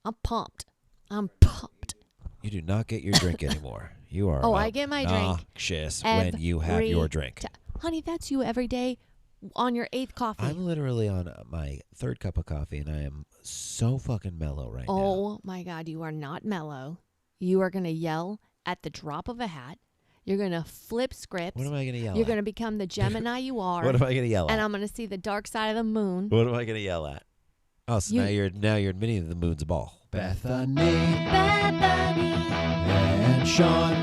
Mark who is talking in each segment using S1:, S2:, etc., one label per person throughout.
S1: I'm pumped. I'm pumped.
S2: You do not get your drink anymore. You are
S1: I get my drink
S2: obnoxious when you have your drink.
S1: Honey, that's you every day on your 8th coffee.
S2: I'm literally on my 3rd cup of coffee, and I am so fucking mellow right now.
S1: Oh, my God. You are not mellow. You are going to yell at the drop of a hat. You're going to flip scripts.
S2: What am I going to yell
S1: You're
S2: at?
S1: going to become the Gemini you are.
S2: What am I going to yell at?
S1: And I'm going to see the dark side of the moon.
S2: What am I going to yell at? Oh, so now you're admitting that the moon's a ball.
S3: Bethany and Sean.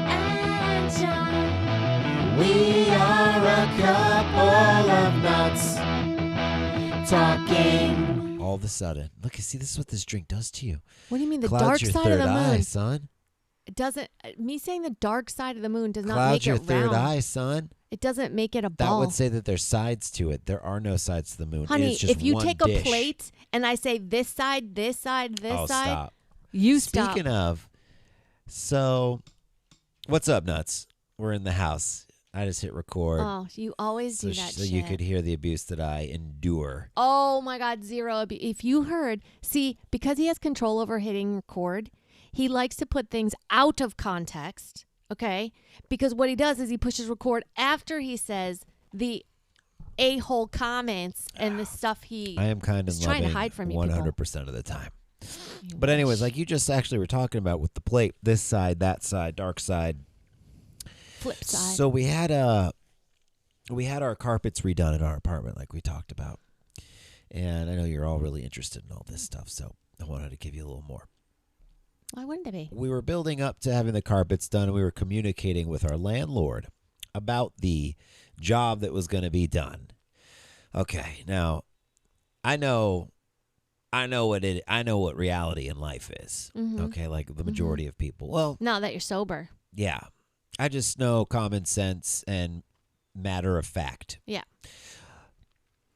S3: We are a couple of nuts talking.
S2: All of a sudden, look, see, this is what this drink does to you.
S1: What do you mean the
S2: Clouds
S1: dark
S2: your
S1: side
S2: third
S1: of the moon?
S2: eye, son.
S1: It doesn't. Me saying the dark side of the moon does not
S2: Clouds
S1: make
S2: your
S1: it
S2: third
S1: round.
S2: eye, son.
S1: It doesn't make it a
S2: That
S1: ball.
S2: would say that there's sides to it. There are no sides to the moon.
S1: Honey,
S2: it is just
S1: if you
S2: one
S1: take
S2: dish.
S1: a plate and I say this side, this side, this
S2: Oh,
S1: side,
S2: stop.
S1: you stop.
S2: Speaking of, so what's up, nuts? We're in the house. I just hit record.
S1: Oh, you always do that
S2: so
S1: shit.
S2: you could hear the abuse that I endure.
S1: Oh my God, zero. If you heard, see, because he has control over hitting record, he likes to put things out of context, okay? Because what he does is he pushes record after he says the a-hole comments and the stuff
S2: I am kind of
S1: trying to
S2: loving
S1: hide from you
S2: 100% of the time. But anyways, like you just actually were talking about with the plate, this side, that side, dark side.
S1: flip side.
S2: So we had our carpets redone in our apartment like we talked about. And I know you're all really interested in all this stuff, so I wanted to give you a little more.
S1: Why wouldn't it be?
S2: We were building up to having the carpets done, and we were communicating with our landlord about the job that was going to be done. Okay, now I know what reality in life is.
S1: Mm-hmm.
S2: Okay, like the majority of people. Well,
S1: Now that you're sober.
S2: yeah. I just know common sense and matter of fact.
S1: Yeah.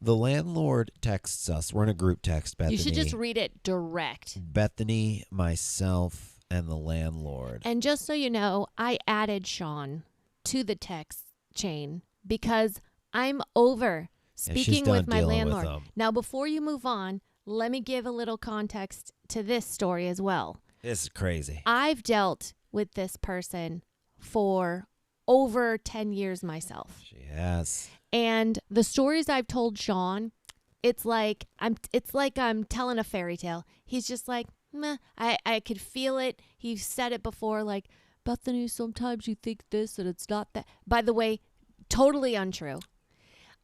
S2: The landlord texts us. We're in a group text, Bethany.
S1: You should just read it direct.
S2: Bethany, myself, and the landlord.
S1: And just so you know, I added Sean to the text chain because I'm over speaking
S2: done
S1: with my
S2: dealing with
S1: landlord.
S2: them.
S1: Now, before you move on, let me give a little context to this story as well.
S2: This is crazy.
S1: I've dealt with this person for over 10 years myself.
S2: She has.
S1: And the stories I've told Sean, it's like I'm telling a fairy tale. He's just like, meh. I could feel it. He said it before, like, Bethany, sometimes you think this and it's not that. By the way, totally untrue.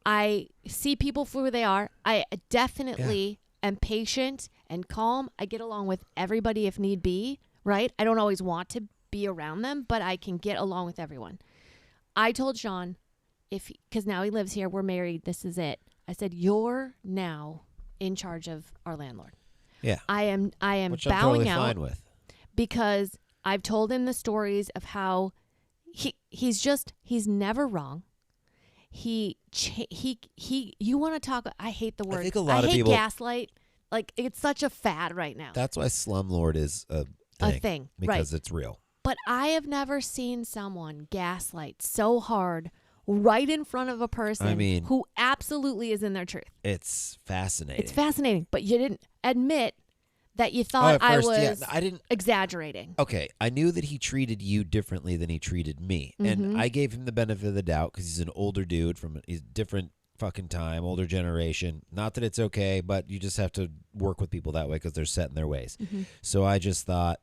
S1: I see people for who they are. I definitely am patient and calm. I get along with everybody if need be, right? I don't always want to be around them, but I can get along with everyone. I told Sean, because now he lives here, we're married, this is it. I said, you're now in charge of our landlord.
S2: Yeah.
S1: I am
S2: Which I'm
S1: bowing
S2: totally
S1: out
S2: fine with.
S1: because I've told him the stories of how he's never wrong. You want to talk, I hate the word.
S2: I think a lot of
S1: hate
S2: people
S1: gaslight. Like, it's such a fad right now.
S2: That's why slumlord is a thing. Because it's real.
S1: But I have never seen someone gaslight so hard right in front of a person who absolutely is in their truth.
S2: It's fascinating.
S1: It's fascinating. But you didn't admit that you thought I was
S2: I didn't
S1: exaggerating.
S2: Okay, I knew that he treated you differently than he treated me.
S1: Mm-hmm.
S2: And I gave him the benefit of the doubt because he's an older dude from a different fucking time, older generation. Not that it's okay, but you just have to work with people that way because they're set in their ways.
S1: Mm-hmm.
S2: So I just thought,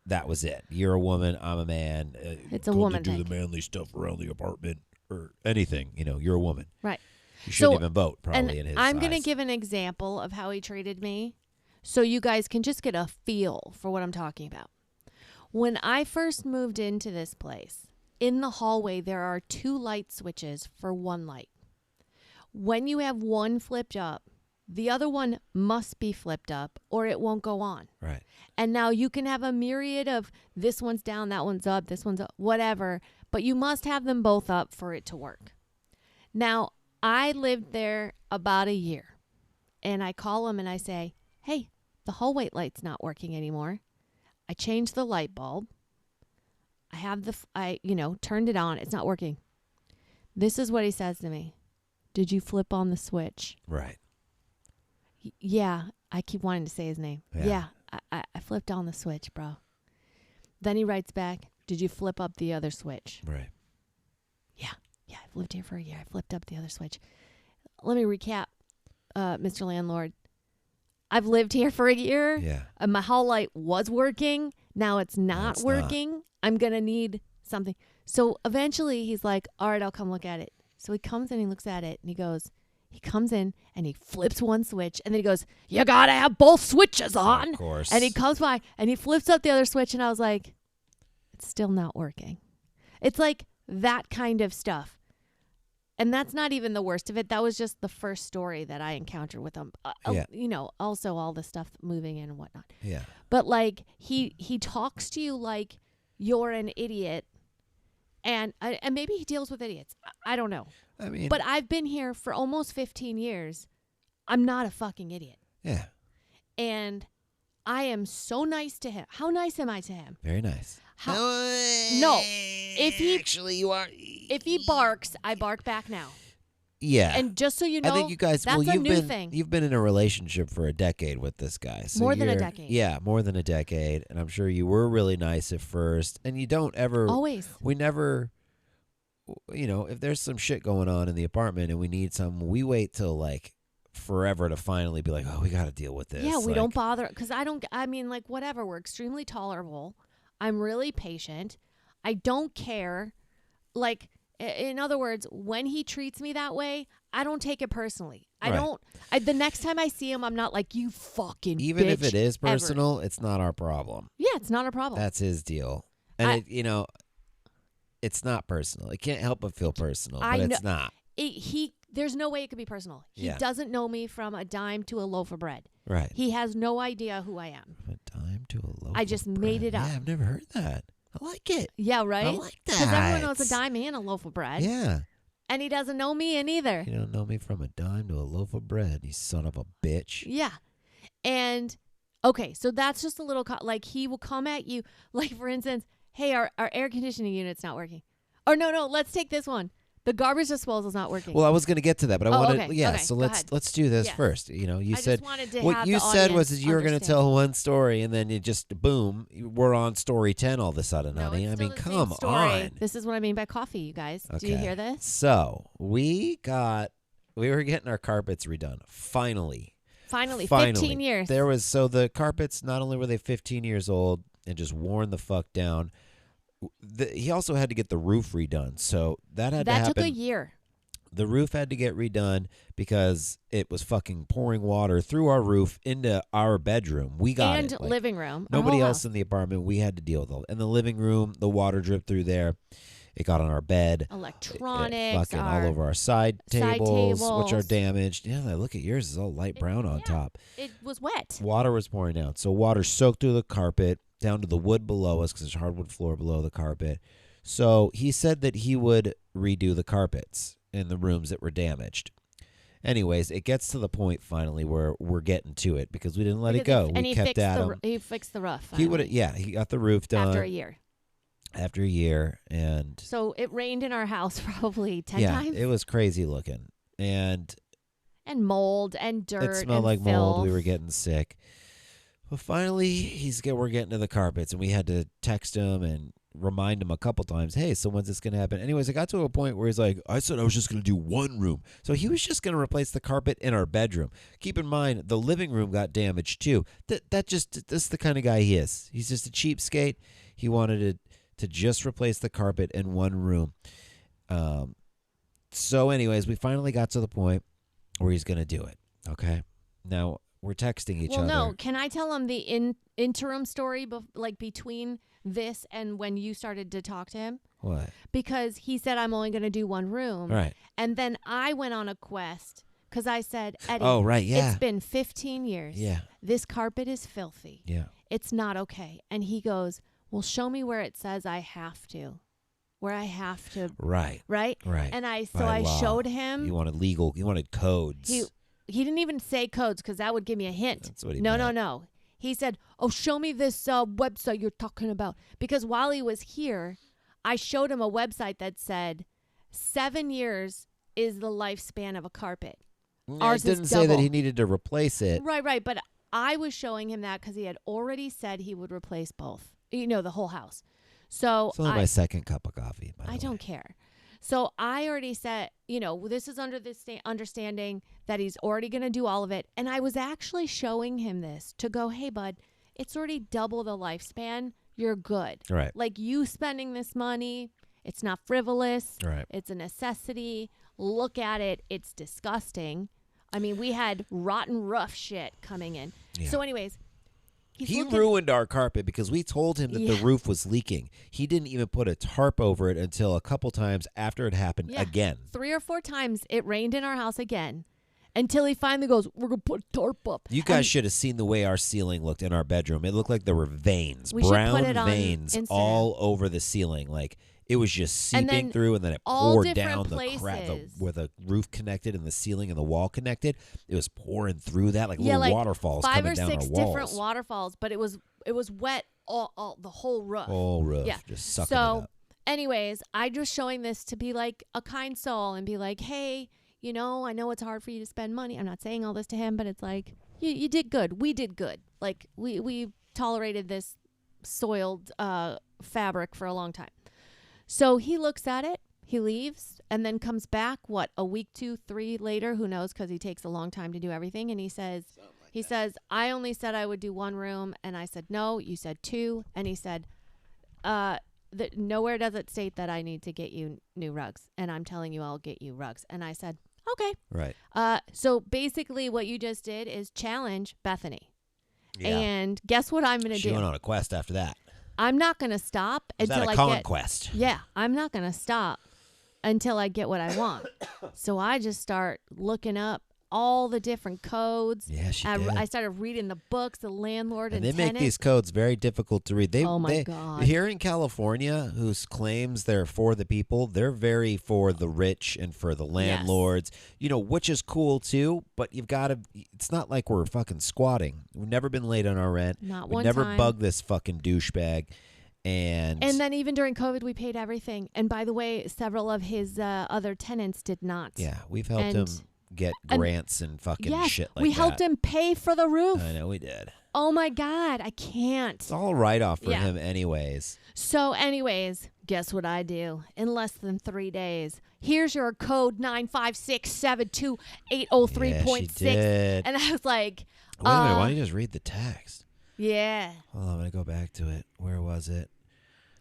S2: that was it. You're a woman. I'm a man.
S1: It's a woman
S2: to do
S1: thing.
S2: the manly stuff around the apartment or anything. You're a woman.
S1: Right.
S2: You shouldn't even vote, probably, in his
S1: I'm going to
S2: eyes.
S1: give an example of how he treated me so you guys can just get a feel for what I'm talking about. When I first moved into this place, in the hallway, there are 2 light switches for 1 light. When you have one flipped up, the other one must be flipped up or it won't go on.
S2: Right.
S1: And now you can have a myriad of this one's down, that one's up, this one's up, whatever, but you must have them both up for it to work. Now, I lived there about a year and I call them and I say, hey, the hallway light's not working anymore. I changed the light bulb. I turned it on. It's not working. This is what he says to me. Did you flip on the switch?
S2: Right.
S1: Yeah. I keep wanting to say his name. Yeah. I flipped on the switch, bro. Then he writes back, did you flip up the other switch?
S2: Right.
S1: Yeah, I've lived here for a year. I flipped up the other switch. Let me recap, Mr. Landlord. I've lived here for a year.
S2: Yeah.
S1: My hall light was working. Now it's not working. I'm going to need something. So eventually he's like, all right, I'll come look at it. So he comes in, he looks at it, and he comes in and he flips one switch, and then he goes, you got to have both switches on.
S2: Of course.
S1: And he comes by and he flips up the other switch, and I was like, it's still not working. It's like that kind of stuff. And that's not even the worst of it. That was just the first story that I encountered with him. You know, also all the stuff moving in and whatnot.
S2: Yeah.
S1: But like he talks to you like you're an idiot, and maybe he deals with idiots. I don't know.
S2: I mean,
S1: but I've been here for almost 15 years. I'm not a fucking idiot.
S2: Yeah.
S1: And I am so nice to him. How nice am I to him?
S2: Very nice.
S1: No. If he barks, I bark back now.
S2: Yeah.
S1: And just so you know,
S2: I think you guys,
S1: that's a new thing.
S2: You've been in a relationship for a decade with this guy. So
S1: More than a decade.
S2: Yeah, more than a decade. And I'm sure you were really nice at first. And you don't ever.
S1: Always.
S2: We never, if there's some shit going on in the apartment and we need some, we wait till like forever to finally be like, oh, we got to deal with this.
S1: Yeah, we don't bother. Because whatever. We're extremely tolerable. I'm really patient. I don't care. Like, in other words, when he treats me that way, I don't take it personally. The next time I see him, I'm not like, you fucking
S2: Even
S1: bitch,
S2: if it is personal,
S1: ever.
S2: It's not our problem.
S1: Yeah, it's not a problem.
S2: That's his deal. And it's not personal. It can't help but feel personal, but it's not.
S1: There's no way it could be personal. He doesn't know me from a dime to a loaf of bread.
S2: Right.
S1: He has no idea who I am.
S2: From a dime to a loaf
S1: I just made it up.
S2: Yeah, I've never heard that. I like it.
S1: Yeah, right?
S2: I like that.
S1: Because everyone knows a dime and a loaf of bread.
S2: Yeah.
S1: And he doesn't know me in either.
S2: You don't know me from a dime to a loaf of bread, you son of a bitch.
S1: Yeah. And, okay, so that's just a little, like, he will come at you, like, for instance, hey, our air conditioning unit's not working. Or no, let's take this one. The garbage disposal's not working.
S2: Well, I was going to get to that, but I wanted,
S1: okay,
S2: so let's do this first. You said what you said was you were going to tell one story, and then it just boom, we're on story 10 all of a sudden,
S1: no,
S2: honey.
S1: it's
S2: I
S1: still
S2: mean,
S1: the
S2: come
S1: same story.
S2: on.
S1: This is what I mean by coffee, you guys.
S2: Okay.
S1: Do you hear this?
S2: So we were getting our carpets redone. Finally,
S1: 15 years.
S2: So the carpets, not only were they 15 years old and just worn the fuck down, he also had to get the roof redone. So that had to happen.
S1: That took a year.
S2: The roof had to get redone because it was fucking pouring water through our roof into our bedroom. We got it.
S1: And living room.
S2: Nobody else in the apartment. We had to deal with it. In the living room, the water dripped through there. It got on our bed.
S1: Electronics.
S2: Fucking all over our side tables, which are damaged. Yeah, look at yours. It's all light brown on top.
S1: It was wet.
S2: Water was pouring down. So water soaked through the carpet down to the wood below us because there's hardwood floor below the carpet. So he said that he would redo the carpets in the rooms that were damaged. Anyways, it gets to the point finally where we're getting to it because we didn't let it go. We kept at him.
S1: He fixed the roof.
S2: He got the roof done
S1: after a year.
S2: And
S1: so it rained in our house probably 10 times.
S2: It was crazy looking and
S1: mold and dirt.
S2: It smelled like mold. We were getting sick. But finally, we're getting to the carpets, and we had to text him and remind him a couple times, hey, so when's this going to happen? Anyways, it got to a point where he's like, I said I was just going to do one room. So he was just going to replace the carpet in our bedroom. Keep in mind, the living room got damaged too. That's the kind of guy he is. He's just a cheapskate. He wanted to just replace the carpet in one room. So anyways, we finally got to the point where he's going to do it. Okay. Now, we're texting each other.
S1: Well, no. Can I tell him the interim story, between this and when you started to talk to him?
S2: What?
S1: Because he said, I'm only going to do one room.
S2: Right.
S1: And then I went on a quest because I said, Eddie,
S2: oh, right, yeah.
S1: It's been 15 years.
S2: Yeah.
S1: This carpet is filthy.
S2: Yeah.
S1: It's not okay. And he goes, well, show me where it says I have to. Where I have to.
S2: Right.
S1: Right?
S2: Right.
S1: And I showed him.
S2: You wanted codes.
S1: He didn't even say codes because that would give me a hint.
S2: That's what he meant.
S1: No. He said, oh, show me this website you're talking about. Because while he was here, I showed him a website that said 7 years is the lifespan of a carpet. Ours
S2: didn't
S1: is
S2: say that
S1: double.
S2: he needed to replace it.
S1: Right. But I was showing him that because he had already said he would replace both, the whole house. So
S2: It's only my second cup of coffee. By the
S1: I
S2: way.
S1: don't care. So I already said, this is under this understanding that he's already going to do all of it. And I was actually showing him this to go, hey, bud, it's already double the lifespan. You're good.
S2: Right.
S1: Like you spending this money, it's not frivolous.
S2: Right.
S1: It's a necessity. Look at it. It's disgusting. I mean, we had rotten rough shit coming in.
S2: Yeah.
S1: So anyways,
S2: he ruined our carpet because we told him that the roof was leaking. He didn't even put a tarp over it until a couple times after it happened again.
S1: 3 or 4 times it rained in our house again until he finally goes, we're going to put a tarp up.
S2: You guys should have seen the way our ceiling looked in our bedroom. It looked like there were veins,
S1: We should
S2: brown
S1: put it on
S2: veins
S1: Instagram.
S2: all over the ceiling. Like it was just seeping
S1: then
S2: through, and then it
S1: all
S2: poured
S1: different
S2: down
S1: places.
S2: where the roof connected and the ceiling and the wall connected. It was pouring through that like little
S1: like
S2: waterfalls
S1: 5
S2: coming
S1: or
S2: down
S1: 6
S2: our walls.
S1: different waterfalls, but it was wet all the whole roof.
S2: Whole roof,
S1: Yeah.
S2: just sucking it
S1: So
S2: up.
S1: anyways, I just showing this to be like a kind soul and be like, hey, I know it's hard for you to spend money. I'm not saying all this to him, but it's like you did good. We did good. Like we tolerated this soiled fabric for a long time. So he looks at it, he leaves, and then comes back, a week, 2, 3 later, who knows, because he takes a long time to do everything. And he says, I only said I would do 1 room. And I said, no, you said 2. And he said, nowhere does it state that I need to get you new rugs. And I'm telling you, I'll get you rugs. And I said, okay.
S2: Right.
S1: So basically what you just did is challenge Bethany.
S2: Yeah.
S1: And guess what I'm going to
S2: She
S1: do?
S2: went on a quest after that.
S1: I'm not going to stop
S2: Was
S1: until
S2: that a
S1: I get
S2: conquest?
S1: Yeah, I'm not going to stop until I get what I want. So I just start looking up all the different codes.
S2: Yeah, she did.
S1: I started reading the books, the landlord and
S2: they
S1: tenant.
S2: make these codes very difficult to read.
S1: Oh, my God.
S2: Here in California, who claims they're for the people, they're very for the rich and for the landlords, which is cool too, but you've got to, it's not like we're fucking squatting. We've never been late on our rent.
S1: Not
S2: We've
S1: one
S2: never
S1: time.
S2: bugged this fucking douchebag. And
S1: then even during COVID, we paid everything. And by the way, several of his other tenants did not.
S2: yeah, we've helped him get grants and fucking shit like that.
S1: we helped him pay for the roof.
S2: I know we did.
S1: Oh, my God. I can't.
S2: It's all write-off for
S1: Yeah.
S2: him anyways.
S1: So anyways, guess what I do? In less than 3 days, here's your code 95672803803.6.
S2: Yeah, she did.
S1: And I was like,
S2: Wait a minute, why don't you just read the text?
S1: yeah.
S2: Hold on, I'm going to go back to it. Where was it?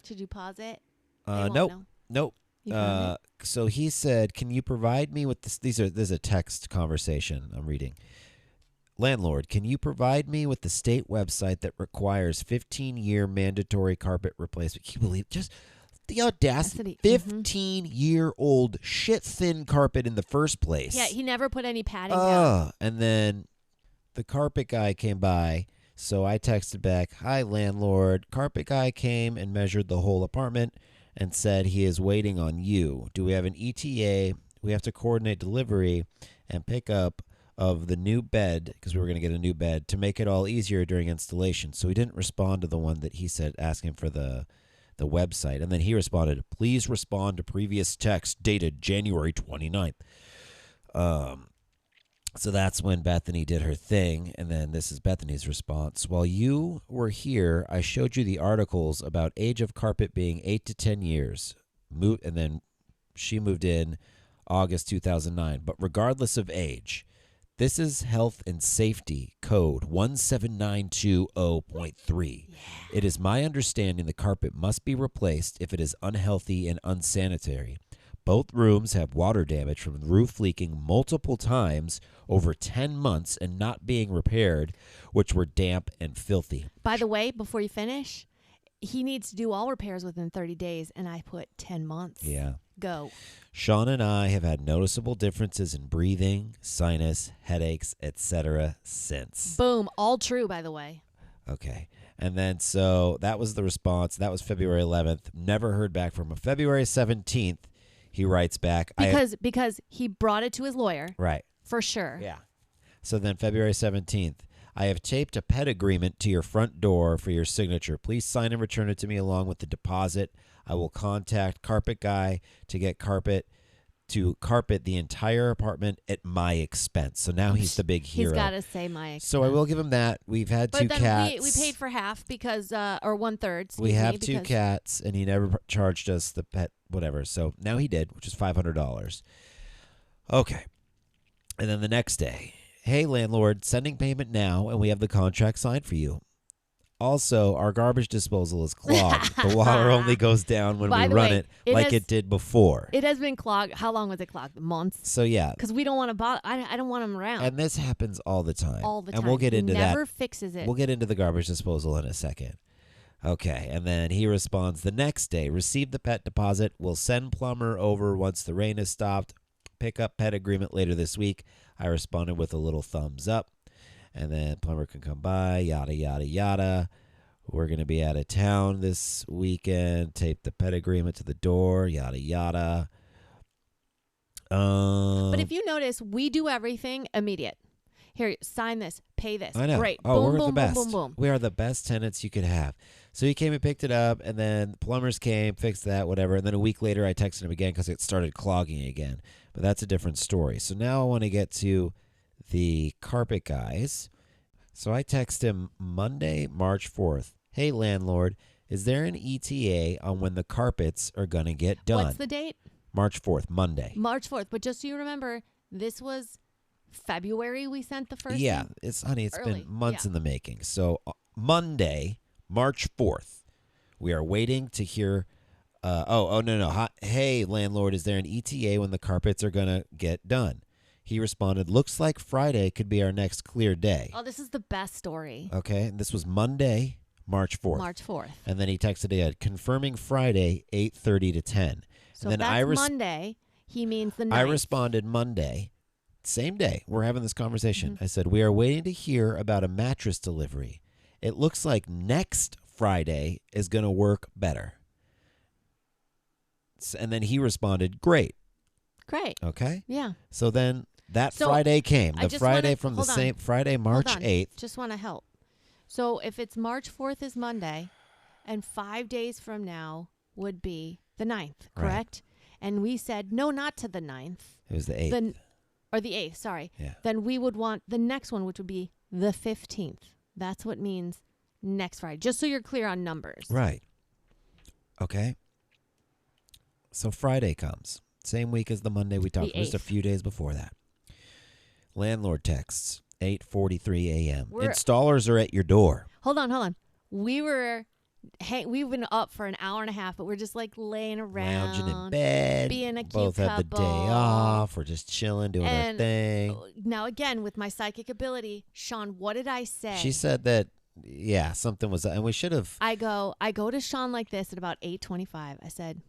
S1: Should you pause it? They won't
S2: Nope.
S1: know.
S2: Nope.
S1: You found
S2: So he said, "Can you provide me with this?" This is a text conversation I'm reading. Landlord, can you provide me with the state website that requires 15-year mandatory carpet replacement? Can you believe just the audacity?
S1: Audacity.
S2: 15-year-old shit-thin carpet in the first place.
S1: Yeah, he never put any padding down.
S2: And then the carpet guy came by. So I texted back, "Hi, landlord. Carpet guy came and measured the whole apartment and said he is waiting on you. Do we have an ETA? We have to coordinate delivery and pick up of the new bed," because we were going to get a new bed, "to make it all easier during installation." So he didn't respond to the one that he said asking for the website. And then he responded, "Please respond to previous text dated January 29th. So that's when Bethany did her thing, and then this is Bethany's response. "While you were here, I showed you the articles about age of carpet being 8 to 10 years. And then she moved in August 2009. But regardless of age, this is Health and Safety Code 17920.3. It is my understanding the carpet must be replaced if it is unhealthy and unsanitary. Both rooms have water damage from the roof leaking multiple times over 10 months and not being repaired, which were damp and filthy."
S1: By the way, before you finish, he needs to do all repairs within 30 days, and I put 10 months.
S2: Yeah.
S1: Go.
S2: "Sean and I have had noticeable differences in breathing, sinus, headaches, etc. since."
S1: Boom. All true, by the way.
S2: Okay. And then so that was the response. That was February 11th. Never heard back from him. February 17th, he writes back.
S1: Because he brought it to his lawyer.
S2: Right.
S1: For sure.
S2: Yeah. So then February 17th, "I have taped a pet agreement to your front door for your signature. Please sign and return it to me along with the deposit. I will contact carpet guy to get carpet to carpet the entire apartment at my expense. So now he's the big hero.
S1: He's got to say my expense.
S2: So I will give him that. We've had
S1: but
S2: two
S1: then
S2: cats.
S1: we paid for half because, or 1/3.
S2: We have
S1: because
S2: two cats, and he never charged us the pet whatever. So now he did, which is $500. Okay. And then the next day, hey, landlord, sending payment now, and we have the contract signed for you. Also, our garbage disposal is clogged. The water only goes down when
S1: By
S2: we
S1: the
S2: run
S1: way,
S2: it like it did before.
S1: It has been clogged. How long was it clogged? Months?
S2: So, yeah.
S1: Because we don't want to bother. I don't want them around.
S2: And this happens all the time.
S1: All the time.
S2: And we'll get into that.
S1: Never fixes it.
S2: We'll get into the garbage disposal in a second. Okay, and then he responds the next day, receive the pet deposit. We'll send plumber over once the rain has stopped. Pick up pet agreement later this week. I responded with a little thumbs up. And then plumber can come by, yada, yada, yada. We're going to be out of town this weekend. Tape the pet agreement to the door, yada, yada.
S1: But if you notice, we do everything immediate. Here, sign this, pay this.
S2: I know.
S1: Great.
S2: Oh,
S1: boom,
S2: we're
S1: boom,
S2: the best.
S1: boom, boom, boom.
S2: We are the best tenants you could have. So he came and picked it up, and then the plumbers came, fixed that, whatever. And then a week later, I texted him again because it started clogging again. But that's a different story. So now I want to get to the carpet guys. So I text him Monday, March 4th. Hey, landlord, is there an ETA on when the carpets are going to get done?
S1: What's the date?
S2: March 4th, Monday.
S1: March 4th. But just so you remember, this was February we sent the first
S2: Yeah,
S1: one?
S2: it's
S1: Early,
S2: been months
S1: yeah.
S2: in the making. So Monday, March 4th, we are waiting to hear. No. Hey, landlord, is there an ETA when the carpets are going to get done? He responded, looks like Friday could be our next clear day.
S1: Oh, this is the best story.
S2: Okay, and this was Monday, March 4th.
S1: March 4th.
S2: And then he texted again, confirming Friday, 8:30 to 10.
S1: So
S2: and
S1: if
S2: then
S1: that's Monday, he means the 9th.
S2: I responded Monday, same day. We're having this conversation.
S1: Mm-hmm.
S2: I said, we are waiting to hear about a mattress delivery. It looks like next Friday is going to work better. And then he responded, great.
S1: Great.
S2: Okay.
S1: Yeah.
S2: So then that
S1: So,
S2: Friday came.
S1: I
S2: The
S1: just
S2: Friday
S1: wanna-
S2: from the
S1: hold on.
S2: same Friday, March
S1: Hold on.
S2: 8th.
S1: Just want to help. So if it's March 4th is Monday, and 5 days from now would be the 9th,
S2: Right.
S1: correct? And we said, no, not to the 9th.
S2: It was the 8th.
S1: Then, or the 8th, sorry.
S2: Yeah.
S1: Then we would want the next one, which would be the 15th. That's what means next Friday, just so you're clear on numbers.
S2: Right. Okay. So Friday comes. Same week as the Monday we talked.
S1: The
S2: Just a
S1: 8th.
S2: few days before that. Landlord texts, 8:43 a.m.
S1: We're-
S2: Installers are at your door.
S1: Hold on. We've been up for an hour and a half, but we're just like laying around.
S2: Lounging in bed.
S1: being a cute
S2: Both have the day
S1: couple.
S2: off. We're just chilling, doing our
S1: And
S2: thing.
S1: now again, with my psychic ability, Sean, what did I say?
S2: She said that, yeah, something was, and we should have.
S1: I go to Sean like this at about 8:25. I said,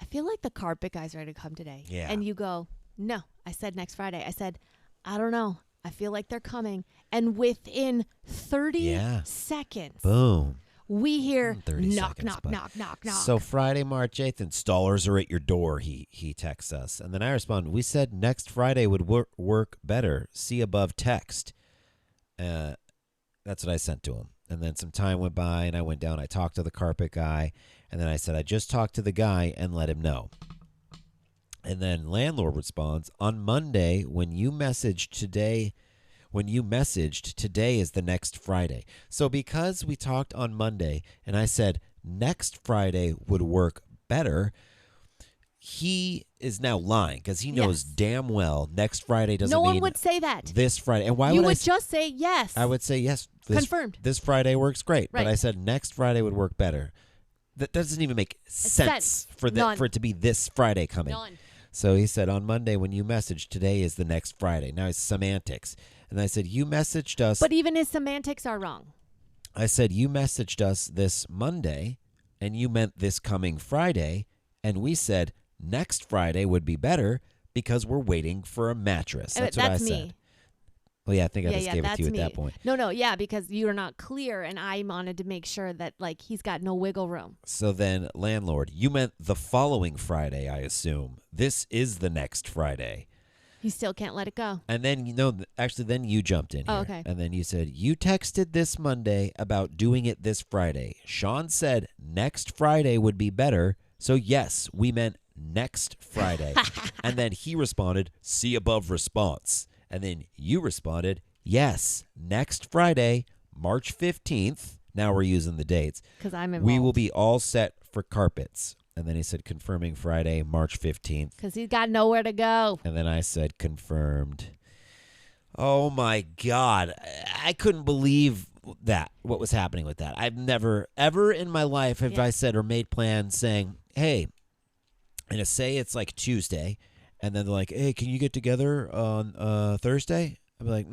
S1: I feel like the carpet guys are ready to come today.
S2: Yeah.
S1: And you go, no. I said next Friday. I said, I don't know. I feel like they're coming. And within 30
S2: Yeah.
S1: seconds,
S2: Boom.
S1: we hear
S2: 30
S1: knock,
S2: seconds,
S1: knock,
S2: but-
S1: knock, knock, knock.
S2: So Friday, March 8th, installers are at your door, he texts us. And then I respond, we said next Friday would work better. See above text. That's what I sent to him. And then some time went by, and I went down. I talked to the carpet guy. And then I said, I just talked to the guy and let him know. And then landlord responds, on Monday, when you messaged today is the next Friday. So because we talked on Monday and I said next Friday would work better, he is now lying because he knows
S1: Yes.
S2: damn well next Friday doesn't
S1: no
S2: mean
S1: one would say that.
S2: this Friday. And why
S1: You
S2: would I
S1: would just say yes.
S2: I would say yes.
S1: Confirmed.
S2: This Friday works great. But
S1: Right.
S2: I said next Friday would work better. That doesn't even make sense for
S1: None.
S2: for it to be this Friday coming.
S1: None.
S2: So he said, on Monday, when you messaged, today is the next Friday. Now it's semantics. And I said, you messaged us.
S1: But even his semantics are wrong.
S2: I said, you messaged us this Monday, and you meant this coming Friday. And we said, next Friday would be better because we're waiting for a mattress. That's what I
S1: me.
S2: said. Well, yeah, I think I just gave it
S1: that's
S2: to you
S1: me.
S2: at that point.
S1: No, yeah, because you're not clear, and I wanted to make sure that like he's got no wiggle room.
S2: So then, landlord, you meant the following Friday, I assume. This is the next Friday.
S1: He still can't let it go.
S2: And then, actually, then you jumped in here.
S1: Oh, okay.
S2: And then you said, you texted this Monday about doing it this Friday. Sean said next Friday would be better. So, yes, we meant next Friday. And then he responded, see above response. And then you responded, yes, next Friday, March 15th. Now we're using the dates.
S1: Because I'm involved.
S2: We will be all set for carpets. And then he said, confirming Friday, March 15th.
S1: Because he's got nowhere to go.
S2: And then I said, confirmed. Oh, my God. I couldn't believe that, what was happening with that. I've never, ever in my life have I said or made plans saying, hey, and say it's like Tuesday, and then they're like, hey, can you get together on Thursday? I'm like,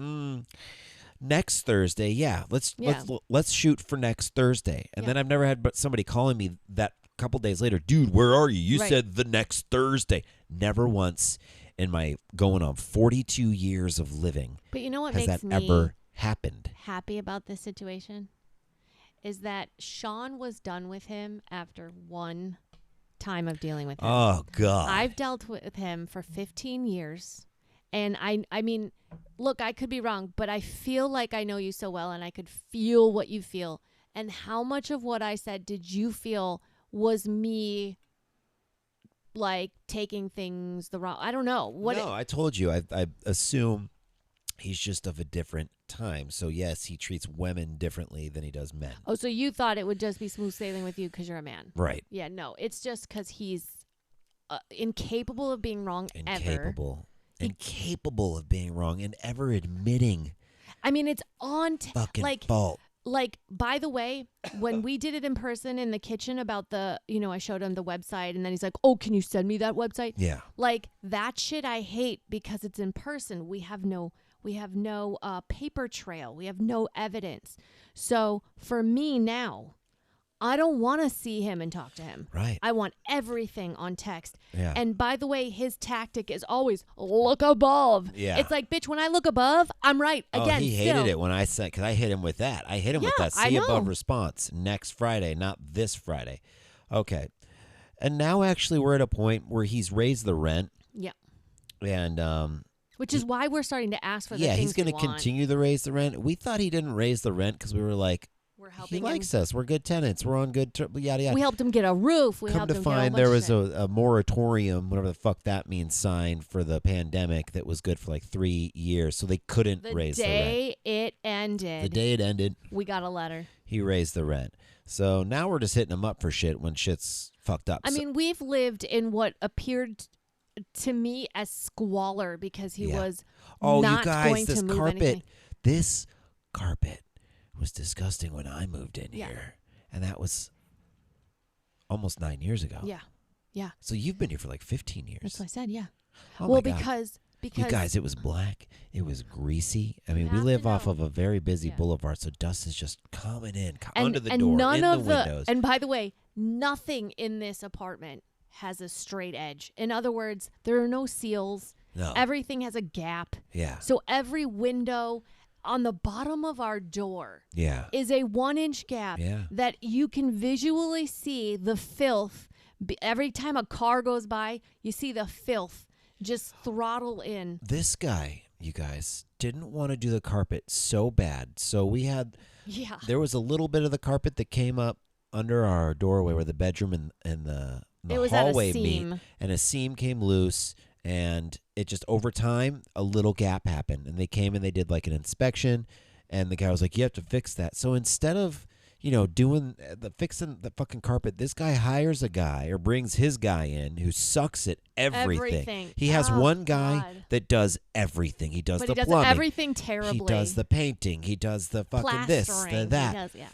S2: next Thursday, yeah. Let's shoot for next Thursday. And then I've never had somebody calling me that couple days later, dude, where are you? You said the next Thursday. Never once in my going on 42 years of living.
S1: But you know what
S2: has
S1: makes
S2: that
S1: me
S2: ever happened?
S1: Happy about this situation is that Sean was done with him after one time of dealing with him.
S2: Oh, God.
S1: I've dealt with him for 15 years. And I mean, look, I could be wrong, but I feel like I know you so well, and I could feel what you feel. And how much of what I said did you feel was me, like, taking things the wrong? I don't know.
S2: I told you. I assume he's just of a different time. So, yes, he treats women differently than he does men.
S1: Oh, so you thought it would just be smooth sailing with you because you're a man.
S2: Right.
S1: Yeah, no. It's just because he's incapable of being wrong ever.
S2: Incapable of being wrong and ever admitting.
S1: I mean, it's on
S2: fucking fault.
S1: Like, by the way, when we did it in person in the kitchen about I showed him the website, and then he's like, oh, can you send me that website?
S2: Yeah.
S1: Like, that shit I hate because it's in person. We have no paper trail. We have no evidence. So for me now, I don't want to see him and talk to him.
S2: Right.
S1: I want everything on text.
S2: Yeah.
S1: And by the way, his tactic is always look above.
S2: Yeah.
S1: It's like, bitch, when I look above, I'm right. Again,
S2: he hated it when I said, because I hit him with that. I hit him with that. See above response next Friday, not this Friday. Okay. And now actually we're at a point where he's raised the rent.
S1: Yeah.
S2: And
S1: which is why we're starting to ask for the things
S2: he's going to
S1: want.
S2: continue to raise the rent. We thought he didn't raise the rent because we were like,
S1: we're helping
S2: he likes us. We're good tenants. We're on good yada yada.
S1: We helped him get a roof.
S2: Come to find there was a moratorium, whatever the fuck that means, signed for the pandemic that was good for like 3 years, so they couldn't raise the rent.
S1: The day it ended, we got a letter.
S2: He raised the rent. So now we're just hitting him up for shit when shit's fucked up.
S1: I mean, we've lived in what appeared to me as squalor because he was not
S2: you guys,
S1: going
S2: this
S1: to move
S2: carpet,
S1: anything.
S2: This carpet was disgusting when I moved in here. And that was almost 9 years ago.
S1: Yeah. Yeah.
S2: So you've been here for like 15 years.
S1: That's what I said, yeah.
S2: Oh
S1: well,
S2: my God.
S1: because
S2: you guys, it was black. It was greasy. I mean, we live off of a very busy boulevard, so dust is just coming in under the door, in the windows.
S1: And by the way, nothing in this apartment has a straight edge. In other words, there are no seals.
S2: No.
S1: Everything has a gap.
S2: Yeah.
S1: So every window on the bottom of our door is a 1-inch gap that you can visually see the filth. Every time a car goes by, you see the filth just throttle in.
S2: This guy, you guys, didn't want to do the carpet so bad. So we had, there was a little bit of the carpet that came up under our doorway where the bedroom and the hallway meet. And a seam came loose. And it just, over time, a little gap happened. And they came and they did like an inspection. And the guy was like, you have to fix that. So instead of, doing fixing the fucking carpet, this guy hires a guy or brings his guy in who sucks at everything. He has one guy that does everything. He does the plumbing.
S1: But he does everything terribly.
S2: He does the painting. He does the fucking this, that.
S1: He does,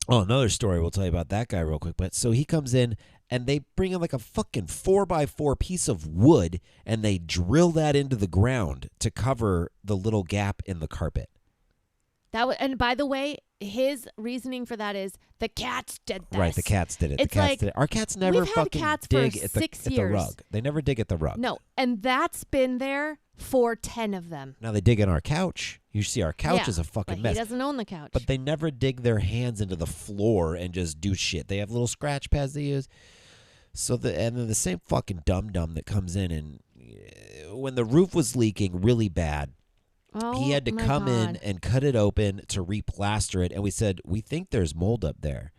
S2: Oh, another story. We'll tell you about that guy real quick. But so he comes in. And they bring in like a fucking 4x4 piece of wood and they drill that into the ground to cover the little gap in the carpet.
S1: And by the way, his reasoning for that is the cats did this.
S2: Right, the cats did it.
S1: It's like,
S2: our cats never fucking dig at the rug. They never dig at the rug.
S1: No, and that's been there for 10 of them.
S2: Now they dig in our couch. You see our couch is a fucking mess.
S1: He doesn't own the couch.
S2: But they never dig their hands into the floor and just do shit. They have little scratch pads they use. So and then the same fucking dum-dum that comes in, and when the roof was leaking really bad, he had to come in and cut it open to replaster it. And we said, we think there's mold up there.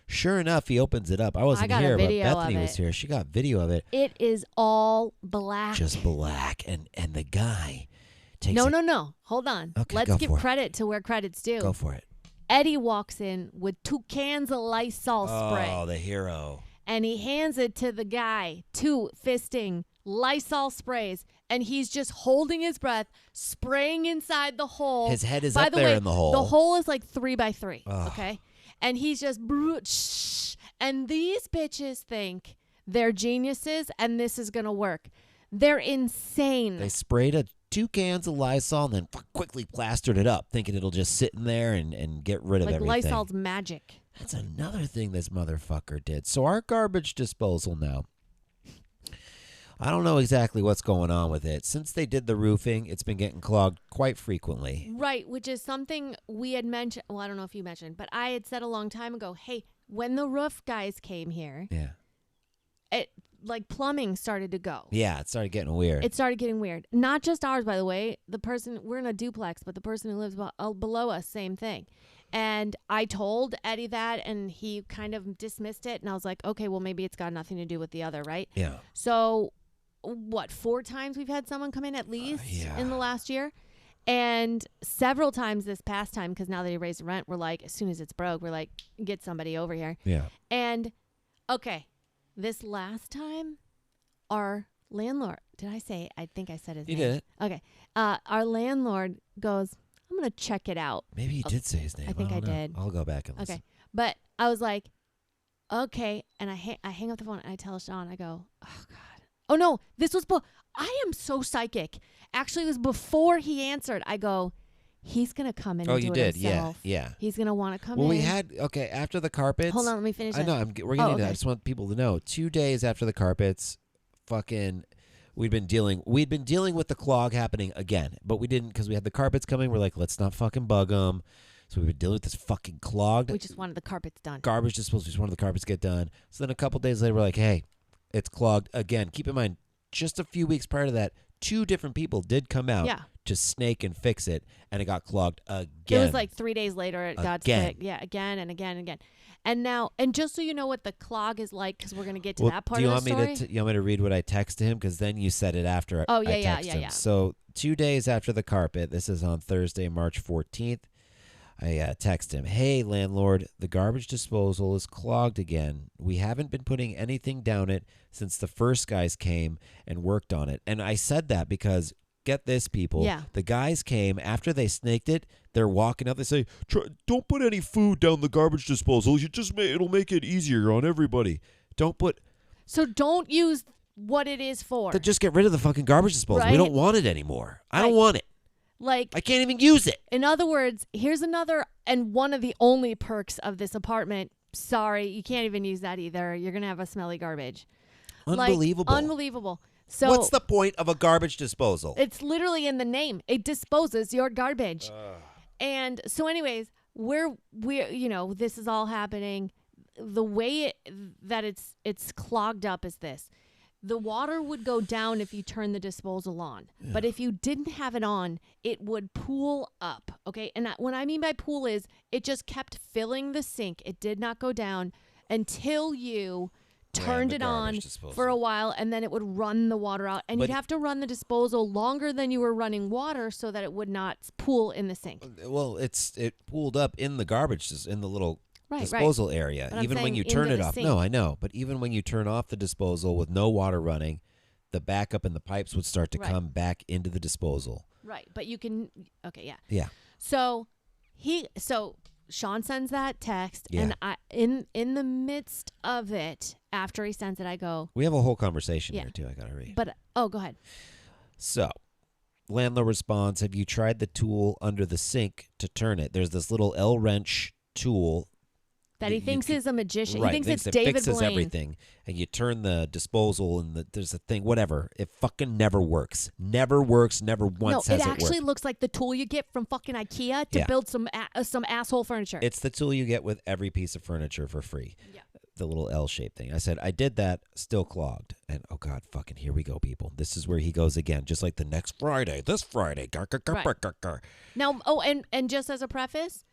S2: Sure enough, he opens it up. I wasn't
S1: got a
S2: here, but
S1: video of
S2: Bethany was
S1: it.
S2: here. She got video of it.
S1: It is all black.
S2: Just black. And the guy takes
S1: No. Hold on.
S2: Okay,
S1: Let's
S2: go
S1: give
S2: for it.
S1: credit to where credit's due.
S2: Go for it.
S1: Eddie walks in with 2 cans of Lysol spray.
S2: Oh, the hero.
S1: And he hands it to the guy, 2 fisting Lysol sprays, and he's just holding his breath, spraying inside the hole.
S2: His head is
S1: By
S2: up
S1: the
S2: there
S1: way,
S2: in the hole.
S1: The hole is like 3 by 3,
S2: Ugh.
S1: okay? And he's just, shh. And these bitches think they're geniuses and this is going to work. They're insane.
S2: They sprayed 2 cans of Lysol and then quickly plastered it up, thinking it'll just sit in there and get rid of
S1: like
S2: everything.
S1: Lysol's magic.
S2: That's another thing this motherfucker did. So our garbage disposal now, I don't know exactly what's going on with it. Since they did the roofing, it's been getting clogged quite frequently.
S1: Right, which is something we had mentioned. Well, I don't know if you mentioned, but I had said a long time ago, hey, when the roof guys came here,
S2: Yeah.
S1: it like plumbing started to go.
S2: Yeah, it started getting weird.
S1: It started getting weird. Not just ours, by the way. The person, we're in a duplex, but the person who lives below us, same thing. And I told Eddie that, and he kind of dismissed it. And I was like, okay, well, maybe it's got nothing to do with the other, right?
S2: Yeah.
S1: So, 4 times we've had someone come in at least
S2: Yeah.
S1: in the last year? And several times this past time, because now that he raised the rent, we're like, as soon as it's broke, we're like, get somebody over here.
S2: Yeah.
S1: And, okay, this last time, our landlord, did I say, I think I said his
S2: You
S1: name.
S2: did it.
S1: Okay. Our landlord goes, I'm going to check it out.
S2: Maybe you did say his name.
S1: I think I
S2: don't know.
S1: did.
S2: I'll go back and listen.
S1: Okay. But I was like, okay. And I hang up the phone and I tell Sean, I go, oh, God. Oh, no, this was, I am so psychic. Actually, it was before he answered. I go, he's going to come in and do
S2: you
S1: it
S2: did.
S1: himself.
S2: Yeah.
S1: He's going to want to come
S2: Well,
S1: in.
S2: we had, after the carpets.
S1: Hold on, let me finish
S2: I
S1: it.
S2: know, we're getting into that. I
S1: okay.
S2: just want people to know. 2 days after the carpets, we'd been dealing with the clog happening again, but we didn't because we had the carpets coming. We're like, let's not fucking bug them. So we've been dealing with this fucking clogged
S1: We just wanted the carpets done.
S2: garbage disposal. We just wanted the carpets to get done. So then a couple days later, we're like, hey, it's clogged again. Keep in mind, just a few weeks prior to that, 2 different people did come out
S1: Yeah.
S2: to snake and fix it, and it got clogged again.
S1: It was like 3 days later, it got
S2: Again.
S1: fixed. Yeah, again and again and again. And now, and just so you know what the clog is like, because we're going to get to
S2: Well,
S1: that part
S2: do you
S1: of
S2: want
S1: the story.
S2: you want me to read what I texted him? Because then you said it after
S1: Oh,
S2: I
S1: yeah,
S2: texted
S1: yeah,
S2: him.
S1: yeah.
S2: So 2 days after the carpet, this is on Thursday, March 14th, I text him, hey, landlord, the garbage disposal is clogged again. We haven't been putting anything down it since the first guys came and worked on it. And I said that because, get this, people,
S1: Yeah.
S2: the guys came, after they snaked it, they're walking out, they say, don't put any food down the garbage disposal. You just it'll make it easier on everybody. Don't put...
S1: So don't use what it is for.
S2: To just get rid of the fucking garbage disposal. We
S1: Right?
S2: don't want it anymore. I don't
S1: Right.
S2: want it.
S1: Like,
S2: I can't even use it.
S1: in other words, here's another and one of the only perks of this apartment. Sorry, you can't even use that either. You're going to have a smelly garbage.
S2: Unbelievable.
S1: Like, unbelievable. So
S2: What's the point of a garbage disposal?
S1: it's literally in the name. It disposes your garbage. And so anyways, we're this is all happening. The way that it's clogged up is this. The water would go down if you turn the disposal on. Yeah. But if you didn't have it on, it would pool up. Okay. And what I mean by pool is it just kept filling the sink. It did not go down until you turned it on for a while, and then it would run the water out. And you'd have to run the disposal longer than you were running water so that it would not pool in the sink.
S2: Well, it pooled up in the garbage, in the little disposal area.
S1: But
S2: even when you turn it off. No, I know. But even when you turn off the disposal with no water running, the backup and the pipes would start to come back into the disposal.
S1: Right. But you can, okay, yeah.
S2: Yeah.
S1: So Sean sends that text, and I in the midst of it, after he sends it, I go.
S2: We have a whole conversation here too. I gotta read.
S1: But go ahead.
S2: So, landlord responds: have you tried the tool under the sink to turn it? There's this little L wrench tool
S1: that he thinks is a magician.
S2: Right,
S1: he thinks it's
S2: it
S1: David
S2: fixes
S1: Blaine.
S2: everything, and you turn the disposal, and there's a thing, whatever. It fucking never works. Never works. Never once has it worked.
S1: It actually looks like the tool you get from fucking IKEA to build some asshole furniture.
S2: It's the tool you get with every piece of furniture for free.
S1: Yeah.
S2: The little L-shaped thing. I said, I did that, still clogged. And, oh, God, fucking here we go, people. This is where he goes again, just like the next Friday, this Friday.
S1: Now, and just as a preface,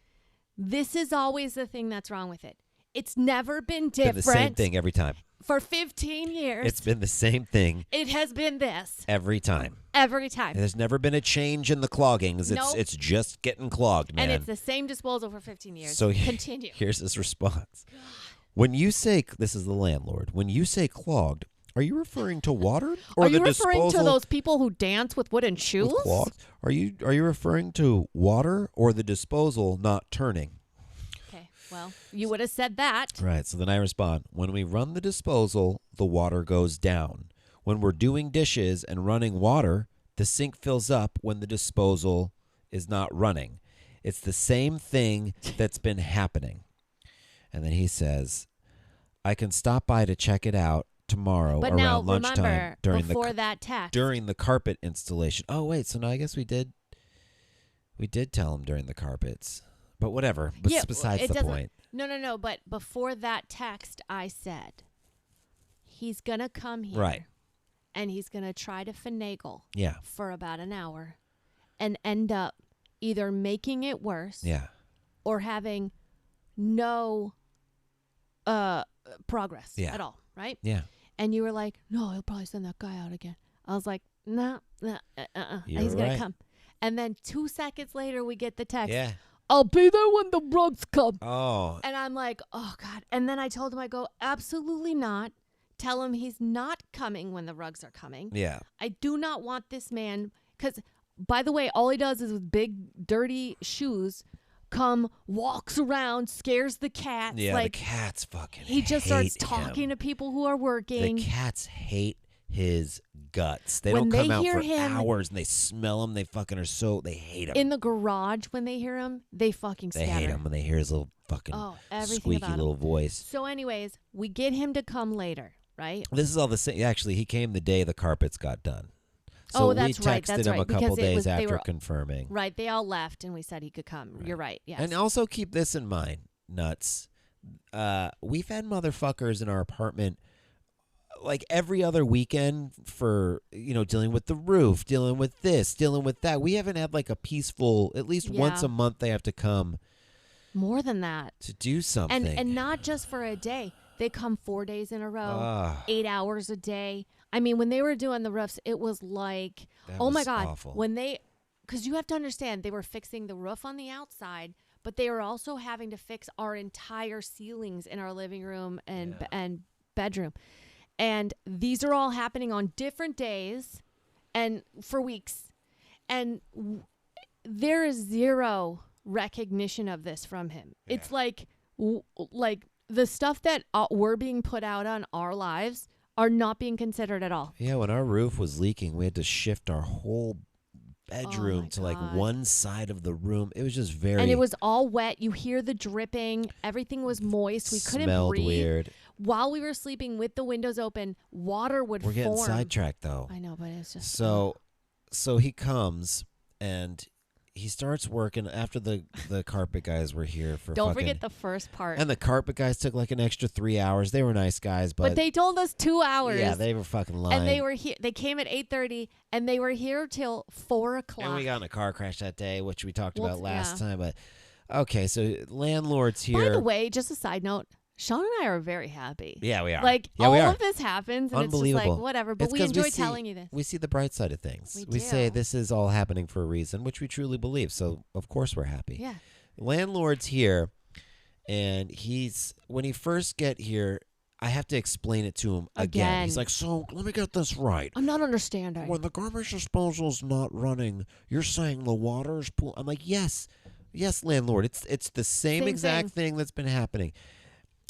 S1: this is always the thing that's wrong with it. It's never been
S2: It's been
S1: different.
S2: the same thing every time.
S1: For 15 years.
S2: It's been the same thing.
S1: It has been this.
S2: Every time.
S1: Every time.
S2: There's never been a change in the cloggings.
S1: Nope.
S2: It's just getting clogged, man.
S1: And it's the same disposal for 15 years.
S2: So
S1: Continue.
S2: Here's his response. When you say, this is the landlord, when you say clogged, are you referring to water or
S1: Are
S2: the
S1: you referring
S2: disposal
S1: to those people who dance with wooden shoes?
S2: with clogged? Are you referring to water or the disposal not turning?
S1: Okay, well, you would have said that.
S2: Right. So then I respond, when we run the disposal, the water goes down. When we're doing dishes and running water, the sink fills up when the disposal is not running. It's the same thing that's been happening. And then he says, I can stop by to check it out tomorrow
S1: But
S2: around
S1: now,
S2: lunchtime
S1: remember,
S2: during
S1: before that text.
S2: during the carpet installation. Oh wait, so now I guess we did tell him during the carpets. But whatever. But
S1: Yeah,
S2: besides
S1: it
S2: the
S1: doesn't-
S2: point.
S1: No. But before that text, I said, he's going to come here.
S2: Right.
S1: And he's going to try to finagle
S2: Yeah.
S1: for about an hour and end up either making it worse
S2: Yeah.
S1: or having no progress
S2: Yeah.
S1: at all, right?
S2: Yeah.
S1: And you were like, no, he'll probably send that guy out again. I was like, no,
S2: You're
S1: he's going
S2: right.
S1: to come. And then 2 seconds later, we get the text.
S2: Yeah.
S1: I'll be there when the rugs come.
S2: Oh.
S1: And I'm like, oh, God. And then I told him, I go, absolutely not. Tell him he's not coming when the rugs are coming.
S2: Yeah.
S1: I do not want this man, because, by the way, all he does is with big, dirty shoes, walks around, scares the cats.
S2: Yeah,
S1: like,
S2: the cats fucking
S1: he just starts
S2: hate
S1: talking
S2: him.
S1: to people who are working.
S2: The cats hate his guts. They
S1: When
S2: don't come
S1: they
S2: out
S1: hear
S2: for
S1: him-
S2: hours and they smell him. They fucking are they hate him.
S1: In the garage, when they hear him, they fucking
S2: They
S1: scatter.
S2: hate him when they hear his little fucking
S1: Oh, everything
S2: squeaky
S1: about him.
S2: little voice.
S1: So anyways, we get him to come later, right?
S2: This is all the same. Actually, he came the day the carpets got done. So
S1: Oh, that's
S2: we texted
S1: right, that's
S2: him
S1: right,
S2: a couple
S1: because it
S2: days
S1: was- they
S2: after
S1: were-
S2: confirming.
S1: Right, they all left, and we said he could come. You're right, yes.
S2: And also keep this in mind, nuts. We've had motherfuckers in our apartment like every other weekend for, dealing with the roof, dealing with this, dealing with that. We haven't had like a peaceful, at least once
S1: Yeah.
S2: a month they have to come
S1: More than that.
S2: to do something.
S1: And not just for a day. They come 4 days in a row,
S2: Ah,
S1: 8 hours a day. I mean, when they were doing the roofs, it was like,
S2: that
S1: oh my
S2: was
S1: God.
S2: awful.
S1: Because you have to understand, they were fixing the roof on the outside, but they were also having to fix our entire ceilings in our living room and bedroom. And these are all happening on different days and for weeks. And there is zero recognition of this from him.
S2: Yeah.
S1: It's like the stuff that we're being put out on our lives are not being considered at all.
S2: Yeah, when our roof was leaking, we had to shift our whole bedroom
S1: my
S2: to like
S1: God.
S2: one side of the room. It was just very
S1: And it was all wet. You hear the dripping. Everything was moist. We couldn't
S2: smelled
S1: breathe.
S2: weird.
S1: While we were sleeping with the windows open, water would
S2: We're getting
S1: form.
S2: sidetracked though.
S1: I know, but it's just
S2: So he comes and he starts working after the carpet guys were here for
S1: Don't
S2: fucking,
S1: forget the first part.
S2: and the carpet guys took like an extra 3 hours. They were nice guys,
S1: but they told us 2 hours.
S2: yeah, they were fucking lying.
S1: and they were here. They came at 8:30, and they were here till 4:00.
S2: And we got in a car crash that day, which we talked
S1: Well,
S2: about last
S1: yeah.
S2: time. But okay, so landlord's here.
S1: By the way, just a side note, Sean and I are very happy.
S2: Yeah, we are.
S1: Like
S2: yeah,
S1: all
S2: we are.
S1: of this happens, and it's just
S2: Unbelievable.
S1: like whatever. But
S2: It's
S1: we
S2: 'cause
S1: enjoy
S2: see-
S1: telling you this.
S2: We see the bright side of things.
S1: We
S2: say
S1: do.
S2: this is all happening for a reason, which we truly believe. So of course we're happy.
S1: Yeah.
S2: Landlord's here, and when he first get here, I have to explain it to him again. He's
S1: Again.
S2: like, so let me get this right.
S1: I'm not understanding.
S2: When the garbage disposal's not running, you're saying the water's pool. I'm like, yes, landlord. It's the same
S1: Same
S2: exact thing that's been happening.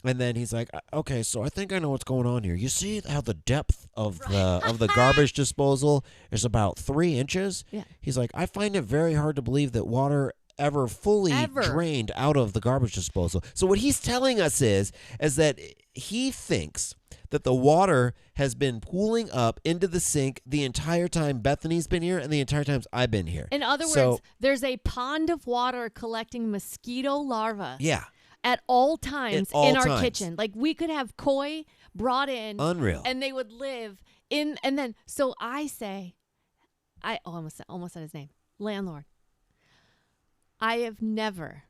S2: And then he's like, okay, so I think I know what's going on here. You see how the depth of the garbage disposal is about 3 inches?
S1: Yeah.
S2: He's like, I find it very hard to believe that water ever fully drained out of the garbage disposal. So what he's telling us is that he thinks that the water has been pooling up into the sink the entire time Bethany's been here and the entire times I've been here.
S1: In other
S2: So-
S1: words, there's a pond of water collecting mosquito larvae.
S2: Yeah.
S1: At all times
S2: all
S1: in our
S2: times.
S1: kitchen. Like we could have koi brought in
S2: Unreal.
S1: and they would live in, and then, so I say, I almost said his name, landlord. I have never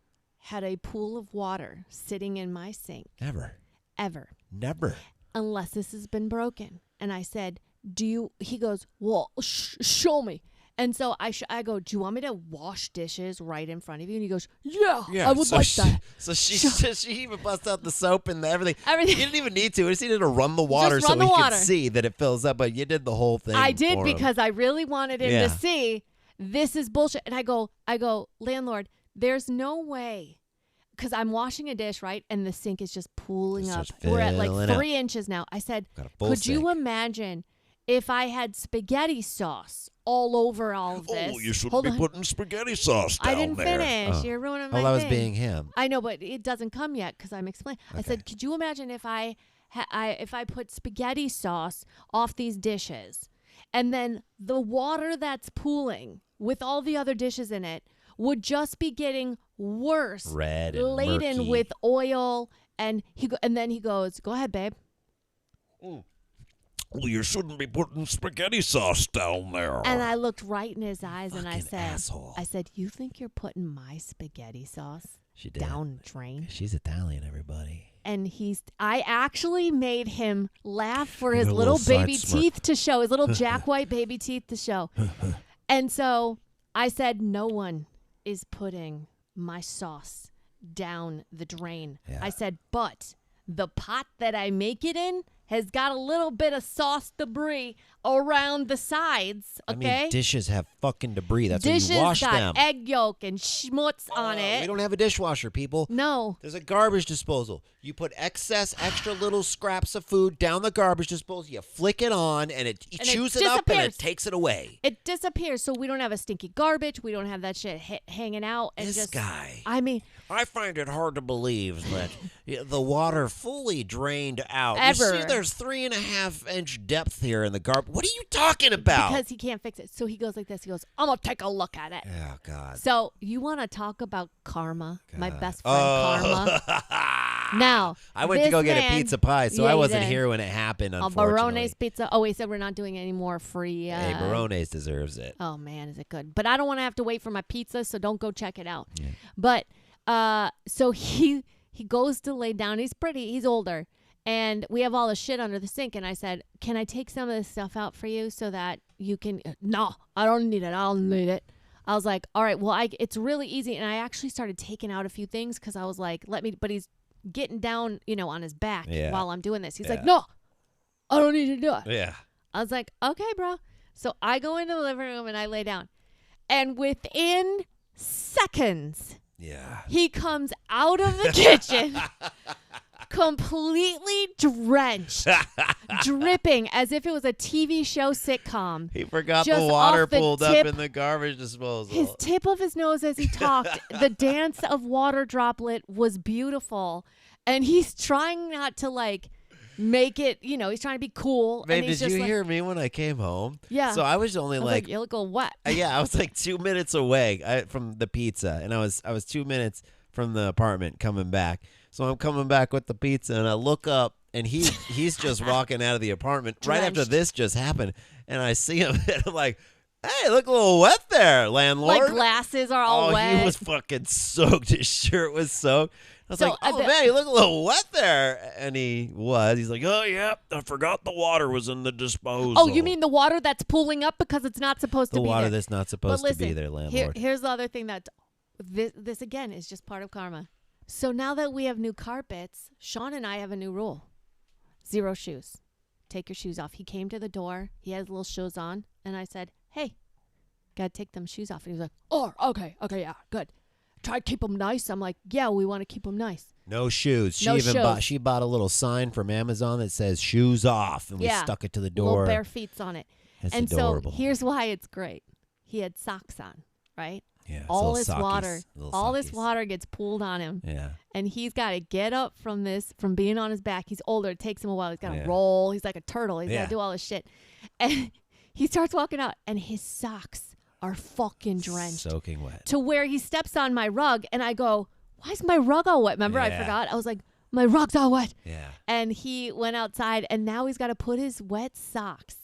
S1: had a pool of water sitting in my sink
S2: Never.
S1: ever, unless this has been broken. And I said, he goes, well, show me. And so I go, do you want me to wash dishes right in front of you? And he goes, yeah, I would like that.
S2: So she even busts out the soap and everything.
S1: Everything.
S2: You didn't even need to. We just needed to run the water
S1: Just run
S2: so
S1: the
S2: he
S1: water.
S2: could see that it fills up. But you did the whole thing.
S1: I did
S2: for him.
S1: because I really wanted him
S2: Yeah.
S1: to see this is bullshit. And I go, landlord, there's no way. Because I'm washing a dish, right? And the sink is just pooling
S2: It
S1: up.
S2: starts
S1: We're at
S2: filling
S1: like
S2: up.
S1: 3 inches now. I said,
S2: Got a full
S1: could you
S2: sink.
S1: imagine if I had spaghetti sauce all over all of this?
S3: Oh, you shouldn't
S1: Hold
S3: be
S1: on.
S3: putting spaghetti sauce down
S1: I didn't
S3: there.
S1: finish.
S2: Oh.
S1: You're ruining
S2: Oh,
S1: my
S2: that was
S1: thing.
S2: being him.
S1: I know, but it doesn't come yet because I'm explaining. I
S2: Okay.
S1: said, could you imagine if I put spaghetti sauce off these dishes, and then the water that's pooling with all the other dishes in it would just be getting worse,
S2: Red and
S1: laden
S2: murky.
S1: with oil, and then he goes, "Go ahead, babe."
S3: Well, you shouldn't be putting spaghetti sauce down there.
S1: And I looked right in his eyes and I
S2: Fucking
S1: said,
S2: asshole.
S1: "You think you're putting my spaghetti sauce
S2: She did.
S1: down the drain?"
S2: She's Italian, everybody.
S1: And I actually made him laugh for
S3: You
S1: his
S3: got a
S1: little
S3: little side
S1: baby
S3: smirk.
S1: teeth to show, his little Jack White baby teeth to show. And so I said, no one is putting my sauce down the drain.
S2: Yeah.
S1: I said, but the pot that I make it in has got a little bit of sauce debris around the sides, okay?
S2: I mean, dishes have fucking debris. That's
S1: Dishes
S2: why you wash
S1: got
S2: them.
S1: egg yolk and schmutz on
S2: We
S1: it.
S2: don't have a dishwasher, people.
S1: No.
S2: There's a garbage disposal. You put extra little scraps of food down the garbage disposal. You flick it on, and it
S1: And it
S2: chews it up, and
S1: disappears.
S2: it takes it away.
S1: It disappears, so we don't have a stinky garbage. We don't have that shit hanging out. And
S2: This
S1: just,
S2: guy.
S1: I mean,
S2: I find it hard to believe that the water fully drained out. You
S1: Ever.
S2: see, there's 3.5-inch depth here in the garbage. What are you talking about?
S1: because he can't fix it. So he goes like this. He goes, I'm going to take a look at it.
S2: Oh God.
S1: So you want to talk about karma, my
S2: God.
S1: best friend Karma. Now,
S2: I went to
S1: this
S2: go get a
S1: man-
S2: pizza pie, so
S1: Yeah,
S2: I
S1: you
S2: wasn't
S1: did.
S2: here when it happened.
S1: Oh,
S2: Unfortunately,
S1: Barone's pizza. Oh, he said we're not doing any more free.
S2: Hey, Barone's deserves it.
S1: Oh man, is it good? But I don't want to have to wait for my pizza, so don't go check it out.
S2: Yeah.
S1: But so he goes to lay down. He's pretty. He's older, and we have all the shit under the sink. And I said, "Can I take some of this stuff out for you so that you can?" No, I don't need it. I'll need it. I was like, "All right, well, it's really easy." And I actually started taking out a few things because I was like, "Let me." But he's getting down, on his back
S2: Yeah.
S1: while I'm doing this. He's
S2: Yeah.
S1: like, "No, I don't need to do it."
S2: Yeah.
S1: I was like, okay, bro. So I go into the living room and I lay down. And within seconds,
S2: Yeah.
S1: he comes out of the kitchen completely drenched, dripping as if it was a TV show sitcom.
S2: He forgot
S1: Just
S2: the water
S1: off the
S2: pulled up
S1: tip-
S2: in the garbage disposal.
S1: His tip of his nose as he talked, the dance of water droplet was beautiful. And he's trying not to make it, he's trying to be cool.
S2: Babe,
S1: and he's
S2: did
S1: just
S2: you
S1: like,
S2: hear me when I came home?
S1: Yeah.
S2: So I was only
S1: I was like, you look all wet.
S2: yeah, I was like 2 minutes away from the pizza, and I was 2 minutes from the apartment coming back. So I'm coming back with the pizza, and I look up, and he's just walking out of the apartment right after
S1: Drenched.
S2: this just happened, and I see him, and I'm like, "Hey, look a little wet there, landlord."
S1: Like glasses are all wet.
S2: He was fucking soaked. His shirt was soaked. I was
S1: So,
S2: like, "Oh
S1: the-
S2: man, you look a little wet there," and he was. He's like,
S3: Oh, yeah, I forgot the water was in the disposal.
S1: Oh, you mean the water that's pooling up because it's not supposed
S2: "The
S1: to be
S2: water
S1: there?
S2: that's not
S1: But
S2: supposed to be
S1: listen,
S2: there, landlord."
S1: here's the other thing that this again is just part of karma. So now that we have new carpets, Sean and I have a new rule: 0 shoes. Take your shoes off. He came to the door. He had his little shoes on, and I said, "Hey, gotta take them shoes off." And he was like, "Oh, okay, yeah, good. Try to keep them nice." I'm like, "Yeah, we want to keep them nice."
S2: No shoes. She
S1: No
S2: even
S1: shoes.
S2: she bought a little sign from Amazon that says "shoes off," and we
S1: Yeah.
S2: stuck it to the
S1: Little
S2: door.
S1: bare feet on it.
S2: That's
S1: And
S2: adorable.
S1: so here's why it's great. He had socks on, right?
S2: yeah, it's
S1: all
S2: little
S1: this
S2: sockies,
S1: water,
S2: little
S1: all this
S2: sockies.
S1: water gets pooled on him,
S2: Yeah,
S1: and he's got to get up from being on his back. He's older; it takes him a while. He's got to
S2: Yeah.
S1: roll. He's like a turtle. He's got
S2: Yeah.
S1: to do all this shit, and he starts walking out, and his socks are fucking drenched
S2: soaking wet.
S1: to where he steps on my rug, and I go, "Why is my rug all wet?" Remember, I
S2: Yeah.
S1: forgot. I was like, my rocks are wet.
S2: Yeah.
S1: And he went outside, and now he's got to put his wet socks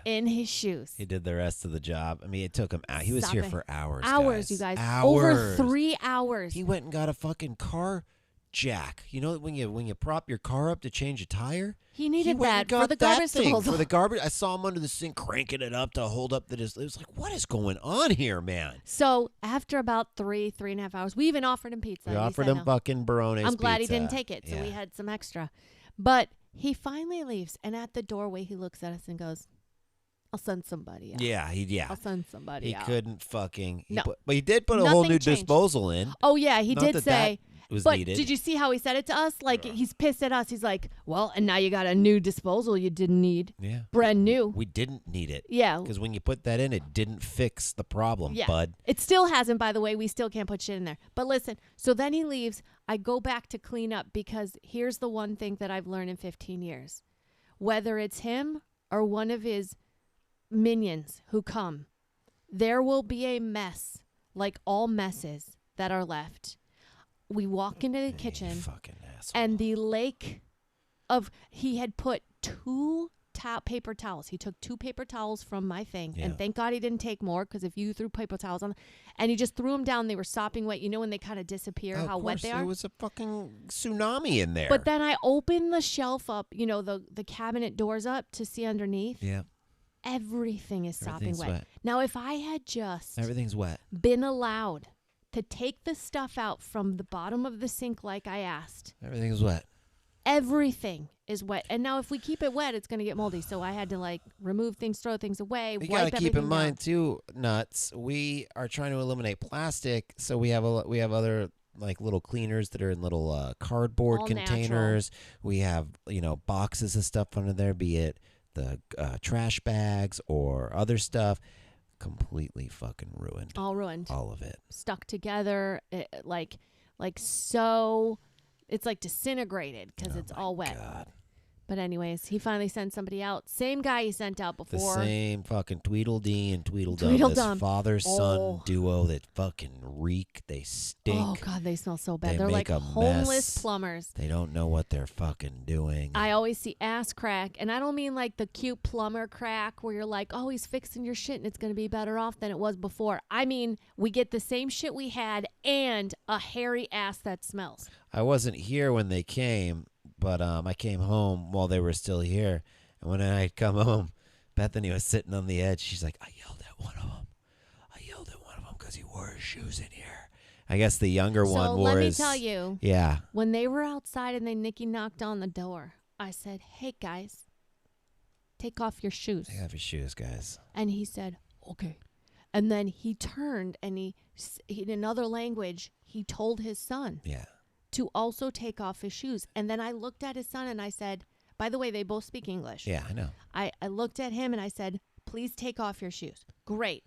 S1: in his shoes.
S2: He did the rest of the job. I mean, it took him out. He was here for hours.
S1: Hours, you guys.
S2: Hours.
S1: Over 3 hours.
S2: He went and got a fucking car jack. You know when you prop your car up to change a tire?
S1: He needed
S2: went
S1: that
S2: and got
S1: for the
S2: that
S1: garbage
S2: thing
S1: disposal.
S2: for the garbage. I saw him under the sink cranking it up to hold up the It was like, what is going on here, man?
S1: So after about 3.5 hours, we even offered him pizza.
S2: We
S1: He
S2: offered
S1: said
S2: him
S1: no.
S2: fucking Barone's
S1: I'm glad
S2: pizza.
S1: he didn't take it, so we had some extra. But he finally leaves, and at the doorway, he looks at us and goes, I'll send somebody out.
S2: Yeah.
S1: I'll send somebody
S2: He
S1: out.
S2: couldn't fucking.
S1: No.
S2: But he did put a whole
S1: Nothing
S2: new
S1: changed.
S2: disposal in.
S1: Oh, yeah, he
S2: Not
S1: did
S2: that
S1: say.
S2: that was
S1: But
S2: needed.
S1: did you see how he said it to us? Like, he's pissed at us. He's like, well, and now you got a new disposal you didn't need.
S2: Yeah.
S1: Brand new.
S2: We didn't need it.
S1: Yeah.
S2: Because when you put that in, it didn't fix the problem,
S1: Yeah.
S2: bud.
S1: It still hasn't, by the way. We still can't put shit in there. But listen, so then he leaves. I go back to clean up because here's the one thing that I've learned in 15 years. Whether it's him or one of his minions who come, there will be a mess, like all messes that are left. We walk into the kitchen,
S2: Fucking asshole.
S1: and the lake of, he had put 2 paper towels. He took 2 paper towels from my thing, and thank God he didn't take more, because if you threw paper towels on, and he just threw them down, they were sopping wet. You know when they kind of disappear, how wet they are?
S2: There was a fucking tsunami in there.
S1: But then I opened the shelf up, the cabinet doors up to see underneath.
S2: Yeah.
S1: Everything is sopping
S2: Everything's
S1: wet.
S2: wet.
S1: Now, if I had just
S2: Everything's wet.
S1: been allowed to take the stuff out from the bottom of the sink like I asked,
S2: Everything's wet.
S1: everything is wet. And now if we keep it wet, it's going to get moldy. So I had to remove things, throw things away,
S2: You
S1: wipe
S2: gotta keep in
S1: everything
S2: mind
S1: down.
S2: too, Nuts. We are trying to eliminate plastic, so we have other like little cleaners that are in little cardboard
S1: All
S2: containers. We have boxes of stuff under there, be it the trash bags or other stuff. Completely fucking ruined.
S1: All ruined.
S2: All of it.
S1: Stuck together, so it's like disintegrated because it's all wet.
S2: God.
S1: But anyways, he finally sent somebody out. Same guy he sent out
S2: The
S1: before.
S2: same fucking Tweedledee and Tweedledum.
S1: Tweedledum.
S2: This father-son
S1: Oh.
S2: duo that fucking reek. They stink.
S1: Oh, God, they smell so bad.
S2: They
S1: They're
S2: make
S1: like
S2: a
S1: homeless
S2: mess.
S1: plumbers.
S2: They don't know what they're fucking doing.
S1: I always see ass crack, and I don't mean like the cute plumber crack where you're like, oh, he's fixing your shit and it's going to be better off than it was before. I mean, we get the same shit we had and a hairy ass that smells.
S2: I wasn't here when they came, but I came home while they were still here. And when I come home, Bethany was sitting on the edge. She's like, I yelled at one of them. Because he wore his shoes in here. I guess the younger one
S1: So
S2: wore
S1: let me
S2: his...
S1: tell you,
S2: Yeah.
S1: when they were outside and Nikki knocked on the door, I said, hey, guys, take off your shoes.
S2: Take off your shoes, guys.
S1: And he said, okay. And then he turned and he in another language, he told his son
S2: Yeah.
S1: to also take off his shoes. And then I looked at his son and I said, by the way, they both speak English.
S2: Yeah, I know.
S1: I looked at him and I said, please take off your shoes. Great.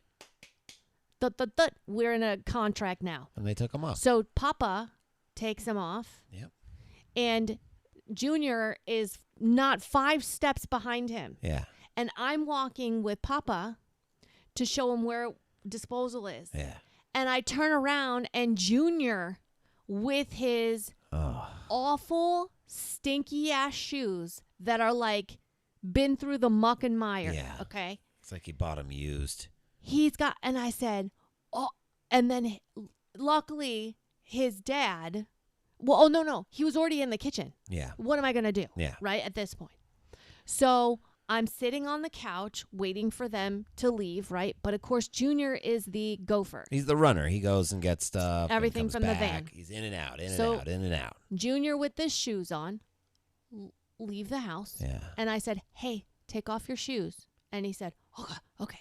S1: We're in a contract now.
S2: And they took them off.
S1: So Papa takes them off.
S2: Yep.
S1: And Junior is not 5 steps behind him.
S2: Yeah.
S1: And I'm walking with Papa to show him where disposal is.
S2: Yeah.
S1: And I turn around and Junior with his awful, stinky ass shoes that are like been through the muck and mire.
S2: Yeah.
S1: Okay.
S2: It's like he bought them used.
S1: He's got, and I said, oh, and then luckily his dad, well, oh, no, he was already in the kitchen.
S2: Yeah.
S1: What am I going to do?
S2: Yeah.
S1: Right at this point. So I'm sitting on the couch waiting for them to leave, right? But of course, Junior is the gopher.
S2: He's the runner. He goes and gets stuff.
S1: Everything
S2: and comes
S1: from the
S2: back.
S1: van.
S2: He's in and out, in
S1: So-
S2: and out, in and out.
S1: Junior with his shoes on, leave the house.
S2: Yeah.
S1: And I said, hey, take off your shoes. And he said, okay.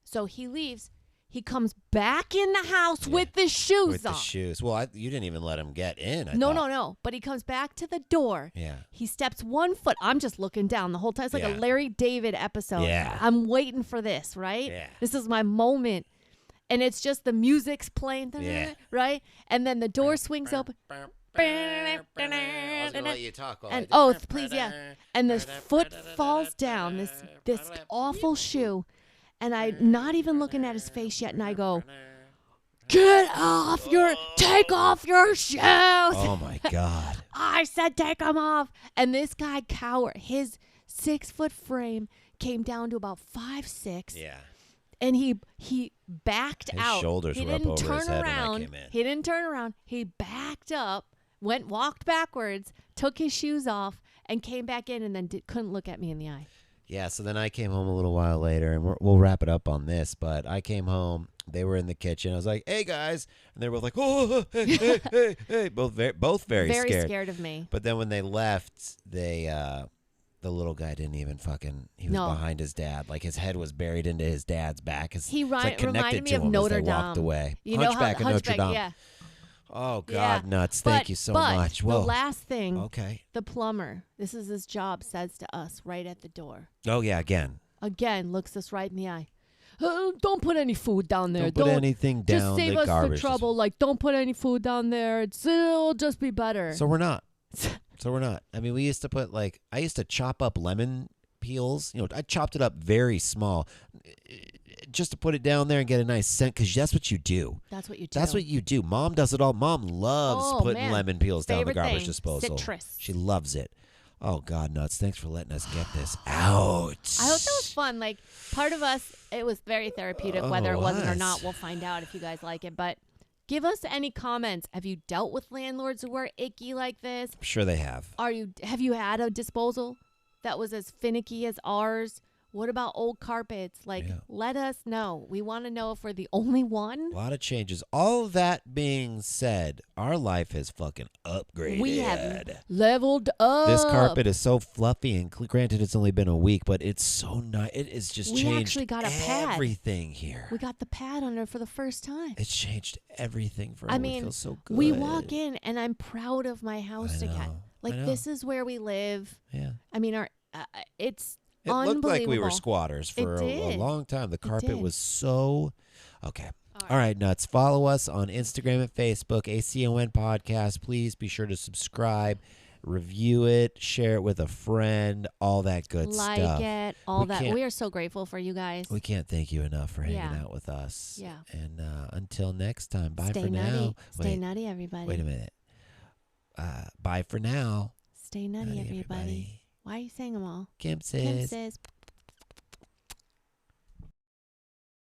S1: So he leaves. He comes back in the house with the shoes
S2: With
S1: on.
S2: the shoes. Well, you didn't even let him get in. I
S1: No.
S2: thought.
S1: But he comes back to the door.
S2: Yeah.
S1: He steps 1 foot. I'm just looking down the whole time. It's like
S2: Yeah.
S1: a Larry David episode.
S2: Yeah.
S1: I'm waiting for this, right?
S2: Yeah.
S1: This is my moment. And it's just the music's playing,
S2: Yeah.
S1: right? And then the door swings open.
S2: I was gonna let you talk all
S1: And
S2: right.
S1: please, yeah. And the foot falls down, this awful shoe. And I'm not even looking at his face yet. And I go, take off your shoes.
S2: Oh my God.
S1: I said take them off. And this guy cowered. His 6-foot frame came down to about 5'6".
S2: Yeah.
S1: And he backed
S2: His
S1: out.
S2: shoulders
S1: He
S2: were up
S1: didn't
S2: over his
S1: turn
S2: head when I
S1: around.
S2: came in.
S1: He didn't turn around. He backed up, walked backwards, took his shoes off, and came back in, and then couldn't look at me in the eye.
S2: Yeah, so then I came home a little while later, and we'll wrap it up on this, but I came home. They were in the kitchen. I was like, hey, guys. And they were both like, oh, hey. Both very
S1: scared of me.
S2: But then when they left, the little guy didn't even he was behind his dad. Like, his head was buried into his dad's back.
S1: He
S2: connected
S1: reminded me
S2: to
S1: of
S2: him
S1: Notre
S2: as they
S1: Dame.
S2: walked away.
S1: You know how
S2: Hunchback of Notre Dame.
S1: yeah.
S2: Oh, God,
S1: Yeah.
S2: nuts. Thank you so much. Whoa.
S1: The last thing,
S2: Okay.
S1: the plumber, this is his job, says to us right at the door.
S2: Oh, yeah, again,
S1: looks us right in the eye. Don't put any food down there.
S2: Don't put anything down
S1: Just save
S2: the
S1: us
S2: garbage.
S1: the trouble. Like, don't put any food down there. It'll just be better.
S2: So we're not. I mean, we used to put, I used to chop up lemon peels. I chopped it up very small just to put it down there and get a nice scent, because that's what you do.
S1: That's what you do.
S2: That's what you do. Mom does it all. Mom loves putting lemon peels down the
S1: Favorite
S2: garbage
S1: thing,
S2: disposal.
S1: citrus.
S2: She loves it. Oh, God, nuts. Thanks for letting us get this out.
S1: I hope that was fun. Like, part of us, it was very therapeutic. Whether it wasn't or not, we'll find out if you guys like it. But give us any comments. Have you dealt with landlords who are icky like this?
S2: I'm sure they have.
S1: Have you had a disposal that was as finicky as ours? What about old carpets? Let us know. We want to know if we're the only one.
S2: A lot of changes. All of that being said, our life has fucking upgraded.
S1: We have leveled up.
S2: This carpet is so fluffy, and granted, it's only been a week, but it's so nice. It has just changed
S1: actually got a pad.
S2: Everything here.
S1: We got the pad under for the first time.
S2: It's changed everything for us.
S1: I mean,
S2: it feels so good.
S1: we walk in, and I'm proud of my house again.
S2: I know.
S1: This is where we live.
S2: Yeah.
S1: I mean, it's
S2: It looked like we were
S1: unbelievable.
S2: squatters for a long time. The carpet
S1: did.
S2: was so... Okay. All right, nuts. Follow us on Instagram and Facebook, ACON Podcast. Please be sure to subscribe, review it, share it with a friend, all that good stuff.
S1: Like it, all that.
S2: can't-
S1: We are so grateful for you guys.
S2: We can't thank you enough for hanging
S1: Yeah.
S2: out with us.
S1: Yeah.
S2: And until next time, bye
S1: Stay
S2: for
S1: nutty.
S2: now.
S1: Stay nutty, everybody.
S2: Wait a minute. Bye for now.
S1: Stay nutty,
S2: Nutty,
S1: everybody. Why are you saying them all?
S2: Kim
S1: Kim
S2: says.
S1: says.